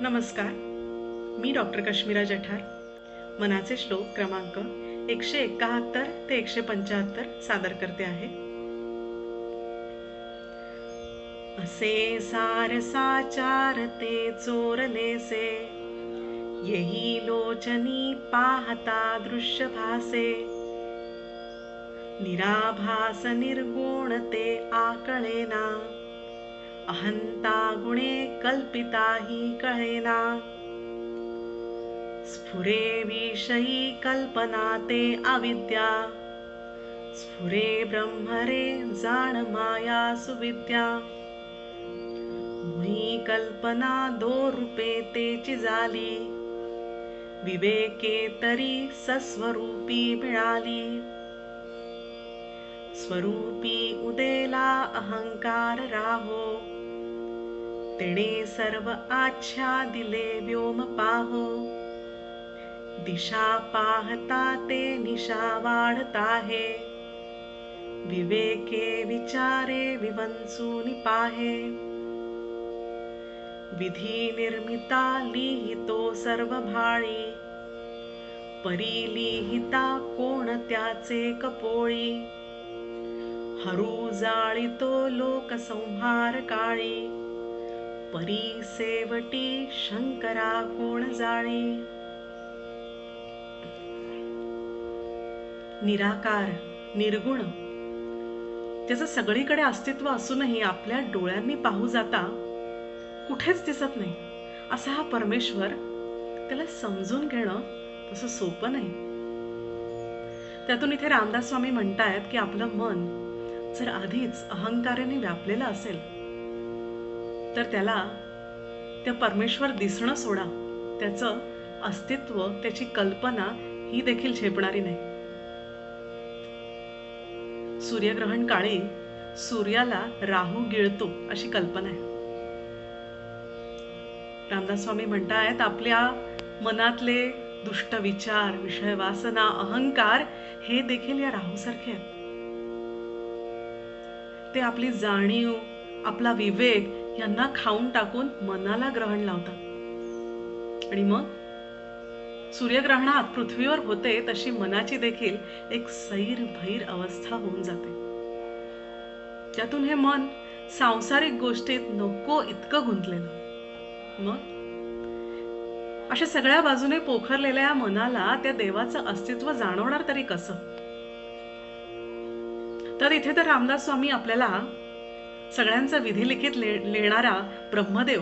नमस्कार, मी डॉक्टर कश्मीरा जठार मनाचे श्लोक क्रमांक 171 ते 175 सादर करते आहे. असे सार साचार ते चोरलेसे, येही लोचनी पाहता दृश्य भासे. निराभास निर्गुण ते आकळेना, अहंता गुणे कल्पिता ही कळेना. स्फुरे विषयी कल्पना ते अविद्या, स्फुरे ब्रह्मरे जाण माया सुविद्या. मुळी कल्पना दो रूपे तेची झाली, विवेके तरी सस्वरूपी मिळाली. स्वरूपी उदेला अहंकार राहो, तेणे सर्व आच्छा दिले व्योम पाहो. दिशा पाहता ते निशा वाढताहे, विवेके विचारे विवंचूनि पाहे. विधी निर्मिता लिहितो सर्व भाळी, परी लिहिता कोण त्याचे कपोळी. हरू जाळितो लोक संहार काळी, परी सेवटी शंकरा कोण जाळी. निराकार निर्गुण त्याचं सगळीकडे अस्तित्व असूनही आपल्या डोळ्यांनी पाहू जाता कुठेच दिसत नाही असा हा परमेश्वर, त्याला समजून घेणं तसं सोपं नाही. त्यातून इथे रामदास स्वामी म्हणतायत की आपलं मन जर आधीच अहंकाराने व्यापलेलं असेल तर त्याला त्या परमेश्वर दिसणं सोडा, त्याचं अस्तित्व, त्याची कल्पना ही देखील झेपणारी नाही. सूर्यग्रहण काळी सूर्याला राहू गिळतो अशी कल्पना आहे. रामदास स्वामी म्हणतायत आपल्या मनातले दुष्ट विचार, विषय वासना, अहंकार हे देखील या राहूसारखे आहेत. ते आपली जाणीव, आपला विवेक यांना खाऊन टाकून मनाला ग्रहण लावतात. आणि मग सूर्यग्रहणात पृथ्वीवर होते तशी मनाची देखील एक सैर भैर अवस्था होऊन जाते. त्यातून हे मन सांसारिक गोष्टीत नको इतकं गुंतलेलं. मग अशा सगळ्या बाजूने पोखरलेल्या या मनाला त्या देवाचं अस्तित्व जाणवणार तरी कसं? तर इथे तर रामदास स्वामी आपल्याला सगळ्यांचा विधिलिखित लिहिणारा ब्रह्मदेव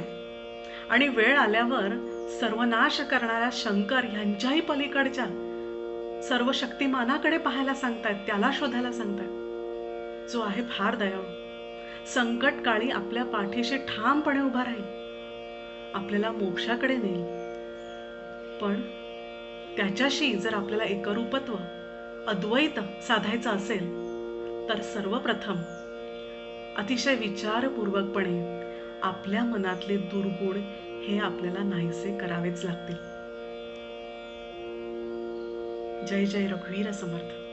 आणि वेळ आल्यावर सर्वनाश करणाऱ्या शंकर यांच्याही पलीकडच्या सर्व शक्तिमानाकडे पाहायला सांगतायत, त्याला शोधायला सांगतायत, जो आहे फार दयाळू. संकट काळी आपल्या पाठीशी ठामपणे उभा राहील, आपल्याला मोक्षाकडे नेईल. पण त्याच्याशी जर आपल्याला एकरूपत्व, अद्वैत साधायचं असेल तर सर्वप्रथम अतिशय विचारपूर्वकपणे आपल्या मनातले दुर्गुण हे आपल्याला नाहीसे करावेच लागतील. जय जय रघुवीर समर्थ.